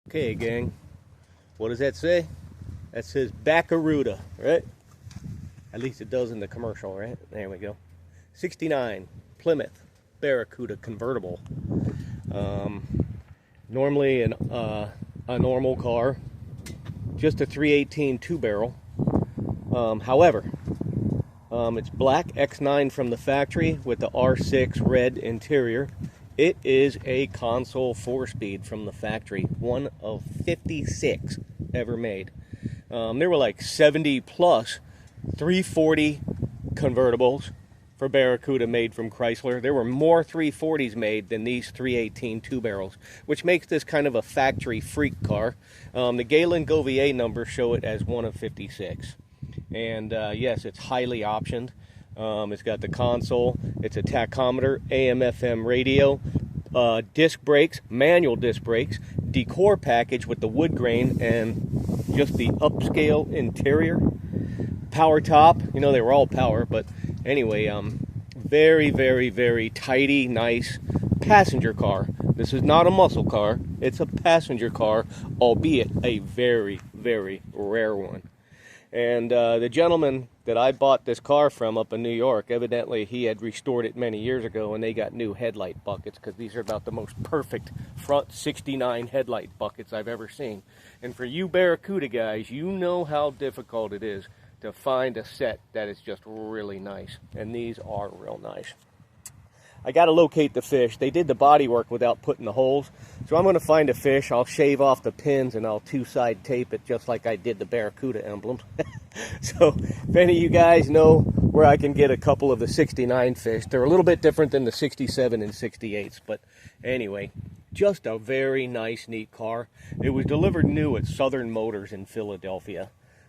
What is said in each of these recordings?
Okay, gang, what does that say? That says Barracuda, right? At least it does in the commercial, right? There we go. 69 Plymouth Barracuda convertible. Normally a normal car, just a 318 two-barrel. However, it's black X9 from the factory with the R6 red interior. It is a console 4-speed from the factory, one of 56 ever made. There were like 70 plus 340 convertibles for Barracuda made from Chrysler. There were more 340s made than these 318 two-barrels, which makes this kind of a factory freak car. The Galen Gouvier numbers show it as one of 56. And yes, it's highly optioned. It's got the console, it's a tachometer, AM/FM radio, disc brakes, manual disc brakes, decor package with the wood grain and just the upscale interior. Power top, you know, they were all power, but anyway, very, very, very tidy, nice passenger car. This is not a muscle car, it's a passenger car, albeit a very, very rare one. And the gentleman that I bought this car from up in New York, evidently he had restored it many years ago, and they got new headlight buckets, because these are about the most perfect front 69 headlight buckets I've ever seen. And for you Barracuda guys, you know how difficult it is to find a set that is just really nice. And these are real nice. I got to locate the fish. They did the body work without putting the holes. So I'm going to find a fish. I'll shave off the pins and I'll two-side tape it just like I did the Barracuda emblems. So if any of you guys know where I can get a couple of the 69 fish, they're a little bit different than the 67 and 68s. But anyway, just a very nice, neat car. It was delivered new at Southern Motors in Philadelphia.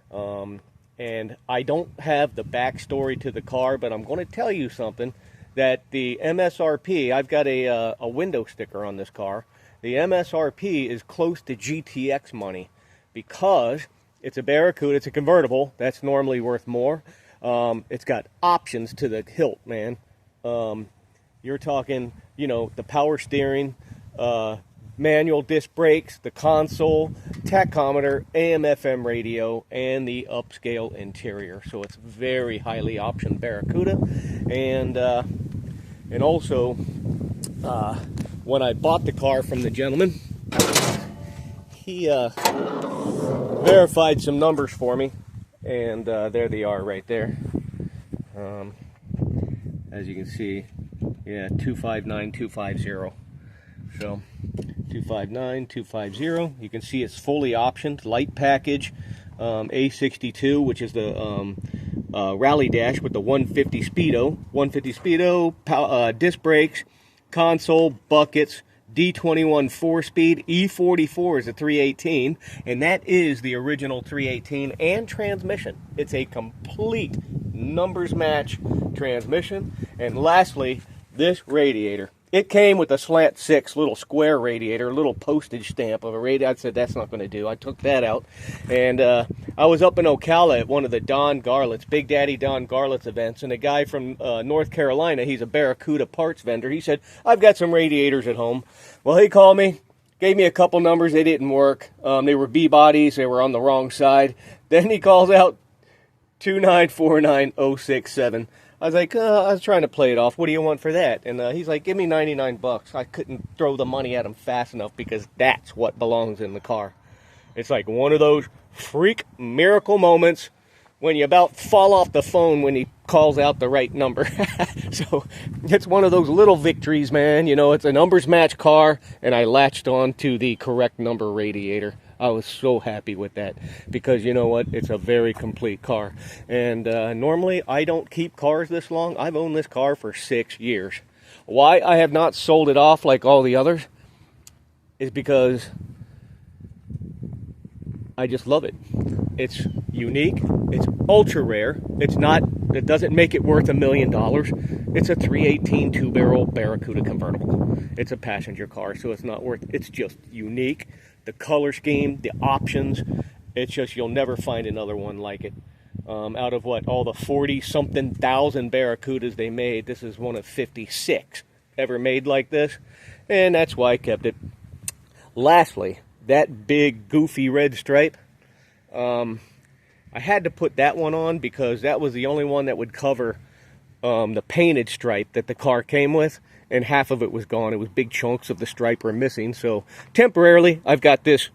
And I don't have the backstory to the car, but I'm going to tell you something. That the MSRP, I've got a window sticker on this car, the MSRP is close to GTX money because it's a Barracuda, it's a convertible, that's normally worth more. It's got options to the hilt, man. You're talking, you know, the power steering, manual disc brakes, the console, tachometer, AM/FM radio, and the upscale interior. So it's very highly optioned Barracuda. And also, when I bought the car from the gentleman, he verified some numbers for me, and there they are right there. As you can see, yeah, 259250. So 259250. You can see it's fully optioned, light package, A62, which is the rally dash with the 150 speedo, disc brakes, console, buckets, D21 4-speed, E44 is a 318, and that is the original 318, and transmission. It's a complete numbers match transmission. And lastly, this radiator. It came with a slant 6 little square radiator, a little postage stamp of a radiator. I said, that's not going to do. I took that out. And I was up in Ocala at one of the Don Garlett's, Big Daddy Don Garlett's events, and a guy from North Carolina, he's a Barracuda parts vendor, he said, I've got some radiators at home. Well, he called me, gave me a couple numbers. They didn't work. They were B-bodies. They were on the wrong side. Then he calls out 2949067. I was like, I was trying to play it off. What do you want for that? And he's like, give me 99 bucks. I couldn't throw the money at him fast enough because that's what belongs in the car. It's like one of those freak miracle moments when you about fall off the phone when he calls out the right number. So it's one of those little victories, man. You know, it's a numbers match car, and I latched on to the correct number radiator. I was so happy with that because, you know what, it's a very complete car. And normally I don't keep cars this long. I've owned this car for 6 years. Why I have not sold it off like all the others is because I just love it. It's unique. It's ultra rare. It doesn't make it worth $1 million. It's a 318 two-barrel Barracuda convertible. It's a passenger car, so it's not worth, it's just unique. The color scheme, the options, it's just, you'll never find another one like it. Out of what, all the 40-something thousand Barracudas they made, this is one of 56 ever made like this, and that's why I kept it. Lastly, that big goofy red stripe. I had to put that one on because that was the only one that would cover the painted stripe that the car came with, and half of it was gone. It was big chunks of the stripe were missing. So temporarily, I've got this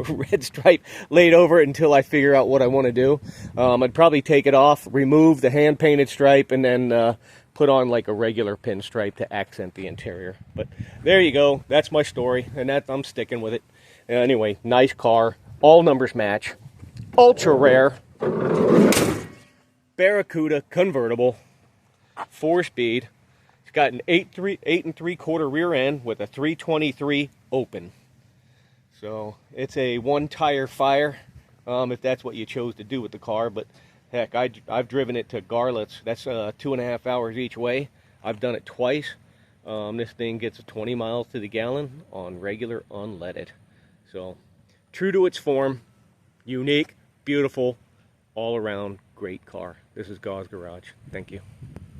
red stripe laid over it until I figure out what I want to do. I'd probably take it off, remove the hand painted stripe, and then put on like a regular pinstripe to accent the interior. But there you go. That's my story, and I'm sticking with it. Anyway, nice car. All numbers match. Ultra rare. Barracuda convertible. 4-speed. It's got an 8 3/4 rear end with a 323 open. So it's a one-tire fire, if that's what you chose to do with the car. But heck, I've driven it to Garlett's. That's 2.5 hours each way. I've done it twice. This thing gets 20 miles to the gallon on regular unleaded. So true to its form, unique, beautiful, all around great car. This is Gauze Garage. Thank you.